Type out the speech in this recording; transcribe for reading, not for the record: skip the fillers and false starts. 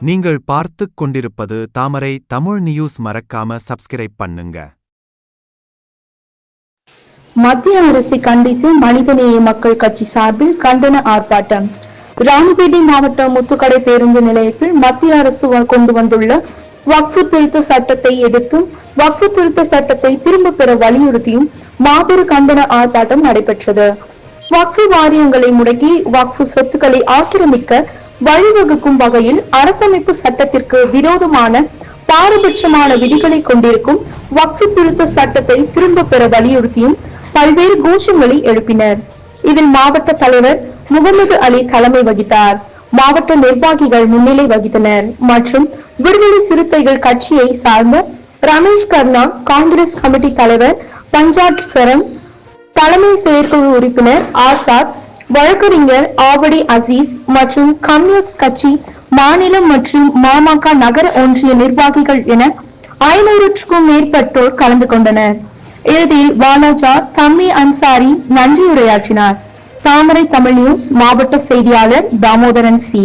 நீங்கள் பார்த்துக் கொண்டிருப்பது தாமரை தமிழ் நியூஸ். மறக்காம சப்ஸ்கிரைப் பண்ணுங்க. மத்திய அரசை கண்டித்து மனிதநேய மக்கள் கட்சி சார்பில் கண்டன ஆர்ப்பாட்டம். ராணிப்பேட்டை மாவட்டம் முத்துக்கடை பேருந்து நிலையத்தில் மத்திய அரசு கொண்டு வந்துள்ள வக்ஃபு திருத்த சட்டத்தை எதிர்த்தும் வக்ஃபு திருத்த சட்டத்தை திரும்ப பெற வலியுறுத்தியும் மாபெரும் கண்டன ஆர்ப்பாட்டம் நடைபெற்றது. வக்ஃபு வாரியங்களை முடக்கி வக்ஃபு சொத்துக்களை ஆக்கிரமிக்க வழிவகுக்கும் வகையில் அரசமைப்பு சட்டத்திற்கு விரோதமான பாரபட்சமான விதிகளை கொண்டிருக்கும் வக்ஃபு திருத்த சட்டத்தை திரும்ப பெற வலியுறுத்தியும் பல்வேறு கோஷங்களை எழுப்பினர். இதில் மாவட்ட தலைவர் முகமது அலி தலைமை வகித்தார். மாவட்ட நிர்வாகிகள் முன்னிலை வகித்தனர் மற்றும் விடுதலை சிறுத்தைகள் கட்சியை சார்ந்த ரமேஷ் கர்ணா, காங்கிரஸ் கமிட்டி தலைவர் பஞ்சாட் சரம், தலைமை செயற்குழு உறுப்பினர் ஆசாத், வழக்கறிஞர் ஆவடி அசீஸ் மற்றும் கம்யூனிஸ்ட் கட்சி மாநிலம் மற்றும் மாமக நகர ஒன்றிய நிர்வாகிகள் என 500க்கும் மேற்பட்டோர் கலந்து கொண்டனர். இறுதியில் வாலாஜா தம்மி அன்சாரி நன்றியுரையாற்றினார். தாமரை தமிழ் நியூஸ் மாவட்ட செய்தியாளர் தாமோதரன் சி.